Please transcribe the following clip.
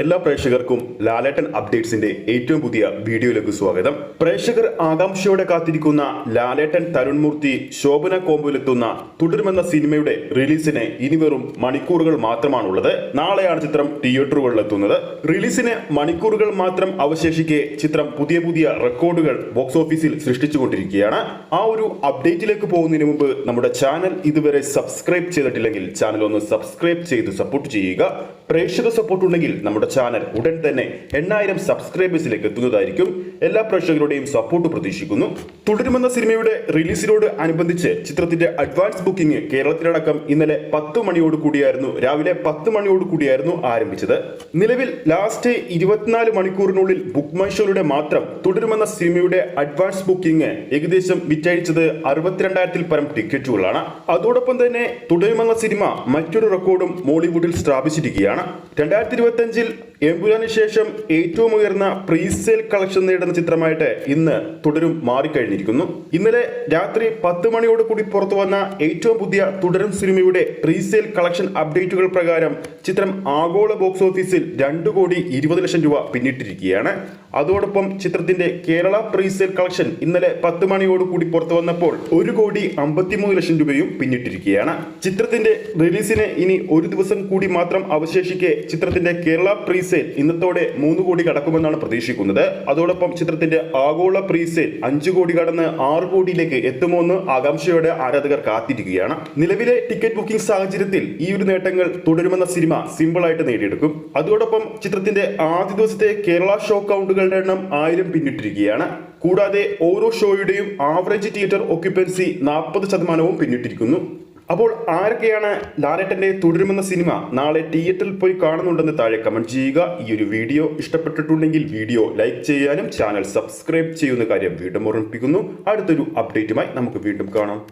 എല്ലാ പ്രേക്ഷകർക്കും ലാലേട്ടൻ അപ്ഡേറ്റ്സിന്റെ ഏറ്റവും പുതിയ വീഡിയോയിലേക്ക് സ്വാഗതം. പ്രേക്ഷകർ ആകാംക്ഷയോടെ കാത്തിരിക്കുന്ന ലാലേട്ടൻ തരുൺമൂർത്തി ശോഭന കോംബോയിലെത്തുന്ന തുടരുമെന്ന സിനിമയുടെ റിലീസിന് ഇനി വെറും മണിക്കൂറുകൾ മാത്രമാണുള്ളത്. നാളെയാണ് ചിത്രം തിയേറ്ററുകളിലെത്തുന്നത്. റിലീസിന് മണിക്കൂറുകൾ മാത്രം അവശേഷിക്കെ ചിത്രം പുതിയ റെക്കോർഡുകൾ ബോക്സ് ഓഫീസിൽ സൃഷ്ടിച്ചുകൊണ്ടിരിക്കുകയാണ്. ആ ഒരു അപ്ഡേറ്റിലേക്ക് പോകുന്നതിന് മുമ്പ് നമ്മുടെ ചാനൽ ഇതുവരെ സബ്സ്ക്രൈബ് ചെയ്തിട്ടില്ലെങ്കിൽ ചാനൽ ഒന്ന് സബ്സ്ക്രൈബ് ചെയ്ത് സപ്പോർട്ട് ചെയ്യുക. പ്രേക്ഷക സപ്പോർട്ട് ഉണ്ടെങ്കിൽ നമ്മുടെ ചാനൽ ഉടൻ തന്നെ 8000 സബ്സ്ക്രൈബേഴ്സിലേക്ക് എത്തുന്നതായിരിക്കും. എല്ലാ പ്രേക്ഷകരുടെയും സപ്പോർട്ട് പ്രതീക്ഷിക്കുന്നു. തുടരുമെന്ന സിനിമയുടെ റിലീസിനോട് അനുബന്ധിച്ച് ചിത്രത്തിന്റെ അഡ്വാൻസ് ബുക്കിംഗ് കേരളത്തിലടക്കം ഇന്നലെ 10 മണിയോട് കൂടിയായിരുന്നു രാവിലെ 10 മണിയോട് കൂടിയായിരുന്നു ആരംഭിച്ചത്. നിലവിൽ ലാസ്റ്റ് 24 മണിക്കൂറിനുള്ളിൽ ബുക്ക് മൈ ഷോയുടെ മാത്രം തുടരുമെന്ന സിനിമയുടെ അഡ്വാൻസ് ബുക്കിംഗ് ഏകദേശം വിറ്റഴിച്ചത് 62,000 പരം ടിക്കറ്റുകളാണ്. അതോടൊപ്പം തന്നെ തുടരുമെന്ന സിനിമ മറ്റൊരു റെക്കോർഡും മോളിവുഡിൽ സ്ഥാപിച്ചിരിക്കുകയാണ്. 2025 എമ്പുരാന് ശേഷം ഏറ്റവും ഉയർന്ന പ്രീസെയിൽ കളക്ഷൻ നേടുന്ന ചിത്രമായിട്ട് ഇന്ന് തുടരും മാറിക്കഴിഞ്ഞിരിക്കുന്നു. ഇന്നലെ രാത്രി 10 മണിയോട് കൂടി പുറത്തു വന്ന ഏറ്റവും പുതിയ തുടരും സിനിമയുടെ പ്രീസെയിൽ കളക്ഷൻ അപ്ഡേറ്റുകൾ പ്രകാരം ചിത്രം ആഗോള ബോക്സ് ഓഫീസിൽ 2,20,00,000 രൂപ പിന്നിട്ടിരിക്കുകയാണ്. അതോടൊപ്പം ചിത്രത്തിന്റെ കേരള പ്രീസെയിൽ കളക്ഷൻ ഇന്നലെ 10 മണിയോട് കൂടി പുറത്തു വന്നപ്പോൾ 1,53,00,000 രൂപയും പിന്നിട്ടിരിക്കുകയാണ്. ചിത്രത്തിന്റെ റിലീസിന് ഇനി ഒരു ദിവസം കൂടി മാത്രം അവശേഷിക്കെ ചിത്രത്തിന്റെ കേരള പ്രീസെയിൽ ഇന്നത്തോടെ 3 കോടി കടക്കുമെന്നാണ് പ്രതീക്ഷിക്കുന്നത്. അതോടൊപ്പം ചിത്രത്തിന്റെ ആഗോള പ്രീസെയിൽ 5 കോടി കടന്ന് 6 കോടിയിലേക്ക് എത്തുമോ എന്ന് ആകാംക്ഷയോടെ ആരാധകർ കാത്തിരിക്കുകയാണ്. നിലവിലെ ടിക്കറ്റ് ബുക്കിംഗ് സാഹചര്യത്തിൽ ഈ ഒരു നേട്ടങ്ങൾ തുടരുമെന്ന സിനിമ സിമ്പിൾ ആയിട്ട് നേടിയെടുക്കും. അതോടൊപ്പം ചിത്രത്തിന്റെ ആദ്യ ദിവസത്തെ കേരള ഷോ കൗണ്ടുകളുടെ എണ്ണം 1000 പിന്നിട്ടിരിക്കുകയാണ്. കൂടാതെ ഓരോ ഷോയുടെയും ആവറേജ് തിയേറ്റർ ഓക്യുപ്പൻസി 40% പിന്നിട്ടിരിക്കുന്നു. അപ്പോൾ ആരൊക്കെയാണ് ലാലേട്ടന്റെ തുടരുമെന്ന സിനിമ നാളെ തിയേറ്ററിൽ പോയി കാണുന്നുണ്ടെന്ന് താഴെ കമന്റ് ചെയ്യുക. ഈ ഒരു വീഡിയോ ഇഷ്ടപ്പെട്ടിട്ടുണ്ടെങ്കിൽ വീഡിയോ ലൈക്ക് ചെയ്യാനും ചാനൽ സബ്സ്ക്രൈബ് ചെയ്യുന്ന കാര്യം വീണ്ടും ഓർമ്മിപ്പിക്കുന്നു. അടുത്തൊരു അപ്ഡേറ്റുമായി നമുക്ക് വീണ്ടും കാണാം.